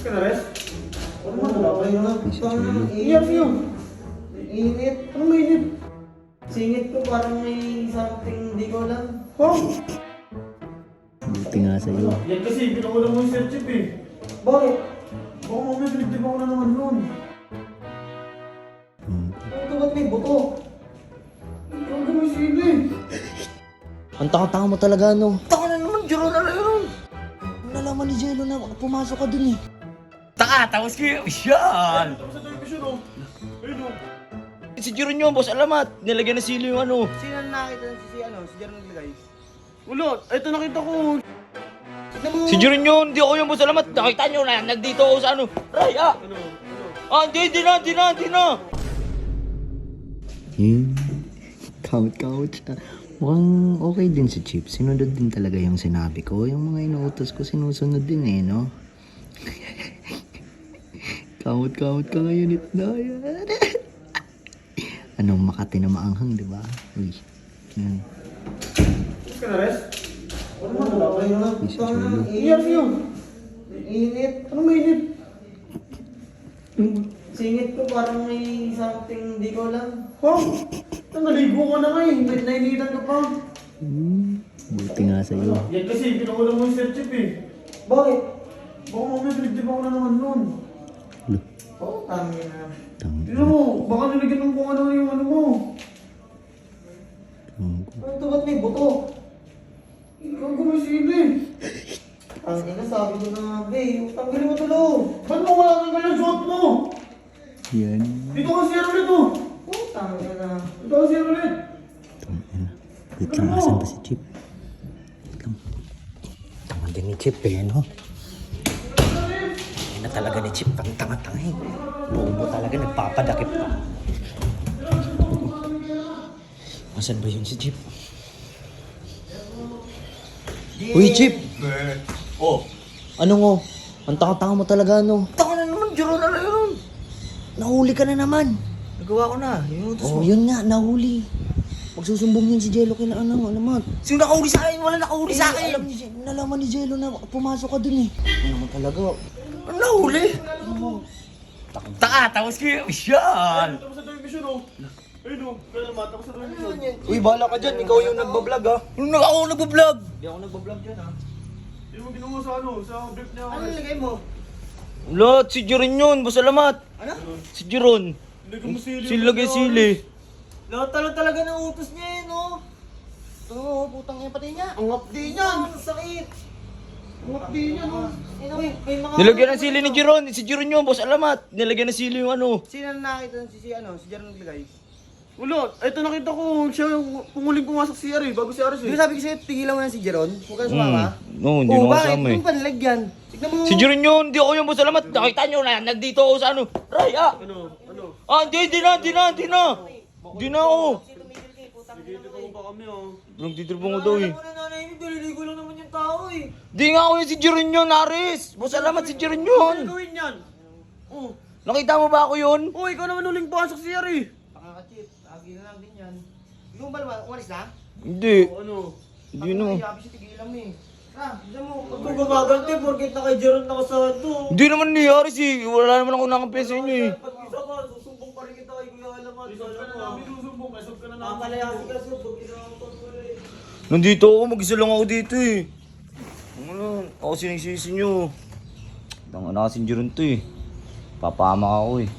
ka na, Res? Ano man, wala kayo na. Iyak yun. Init. Anong mainit? Singit ko parang may something hindi ko alam. Oh! Buti nga sa'yo. Yan kasi, pinakulang mo yung Sir Chip eh. Bakit? Baka mamaya pinagdiba ko na naman nun. Ito ba't may buto? Ikaw gumisili eh. Ang taka-taka mo talaga, no? Taka na naman, Jero na lang yun. Nalaman ni Jello na pumasok ka dun eh. Taka, tapos kayo, yan! Tapos sa television oh. Ayun oh. Si Jiron yun, boss, alamat. Nilagyan na sili yung ano. Sino na nakita si Jero naglagay? Wala, ito nakita ko. Si Jiron yun, di ako yung boss, alamat. Nakita nyo na, nagdito ako sa ano. Raya! Ano? Hindi na. Count siya. Mukhang okay din si Chip. Sinunod din talaga yung sinabi ko. Yung mga inuutos ko, sinusunod din eh, no? Count ka ngayon, Itnaya. Anong Makati na maanghang, di ba? Uy, yan. Tapos ka na, Res? Ano man, wala kayo na. Iyak yun. Init. Anong mainit? Singit ko parang may something hindi ko alam. Oh! Naligo ka na nga eh. Nainitan ka pa. Buti nga sa'yo. Yan kasi, pinakulang mo yung Sir Chip eh. Bakit? Baka mamaya pinagdiba ko na naman nun. Oh, tangin na. Tignan mo, baka nilagyan ng kung ano yung ano mo. Ito ba't may buto? Ikaw gumisili. Tangin na, sabi ko na nga, be. Tanggalin mo tulo. Ba't mo wala kang ganyan suot mo? Yan. Dito ka siya ulit oh. Oh, tangin na. Dito ka siya ulit. Wait lang, asan ba si Chip? Wait lang. Tama din ni Chip eh, no? Yan na talaga ni Chip, ang tanga-tanga eh. Bobo talaga, nagpapadakip pa. Asan ba yun si Chip? Uy, Chip! Oh, Ano ngo? Ang tanga-tanga mo talaga, no? Taka na naman, Jero na lang yun. Nahuli ka na naman. Nagawa ko na. Yung utos Oh, yun nga, nahuli. Magsusumbong yan si Jello kina ano, alamat. Sino nakahuli sa akin? Wala nakahuli sa akin. Alam ni nalaman ni Jello na pumasok ka dun eh. Ano naman talaga? Ano nahuli? taka, tapos kayo, yan! Tapos sa television oh. Ayun oh, kaya naman, tapos sa television. Uy, bahala ka dyan, ikaw yung nagbablog ha. Ano ako nagbablog? Hindi ako nagbablog dyan ha. Hindi mo ginawa sa ano, sa brief niya ako. Ano nilagay mo? Lot, si Jiron yun, boss, alamat. Ano? Si Jiron. Hindi ka masili. Silagay sili. Lahat talaga ng utos niya eh, no? Oo, putang yung pati niya. Ang updi niyan. Ang sakit. Ang updi niyan oh. May mga... Nilagyan ng sili ni Jiron. Si Jiron yun, boss, alamat. Nilagyan ng sili yung ano. Sino na nakita si Jero naglagay? Wala, ito nakita ko, siya yung pumuling pumasok si Ari, bago si Aris Di eh. ba sabi ko sa'yo, tigilan mo yan si Jeron? Huwag ka na sumama. No, hindi na bakit? kasama eh. Anong panlagyan? Tignan mo. Si Jiron yun, di ako yung boss, alamat. Nakita nyo na, nagdito ako sa ano. Raya! Ano? Hindi na. Hindi na ako. Nagigit ko pa kami oh. Nagtitripong ko daw eh. Alam mo na nanay mo, daliligo lang naman yung tao eh. Di nga ako yung si Jiron yun, Aris. Boss, alamat si Jiron yun. Ano gawin yan? Oh. Nakita mo ba ako yun? Oh, ikaw naman uling pumasok si Ari. Pakakachip, agi na lang din yan. Hindi mo ba naman, umalis na? Hindi. Oh, ano? Hindi na. Sabi siya, tigilan mo eh. Bisa mo, huwag mo gumaganti, porkit na kay Jeron nakasado. Hindi naman ni Aris eh. Wala naman ako nakampi sa inyo eh. Pag isa ka, susumbong pa rin kita kay Kuya Alamat. Isog ka na namin susumbong, isog ka na namin. Mamalaya si Kaso, pag isa ang tuloy. Nandito ako, mag-isa lang ako dito eh. Ano, ako sinisisi nyo. Tanga na kasing Jiron to eh. Papahamak ako eh.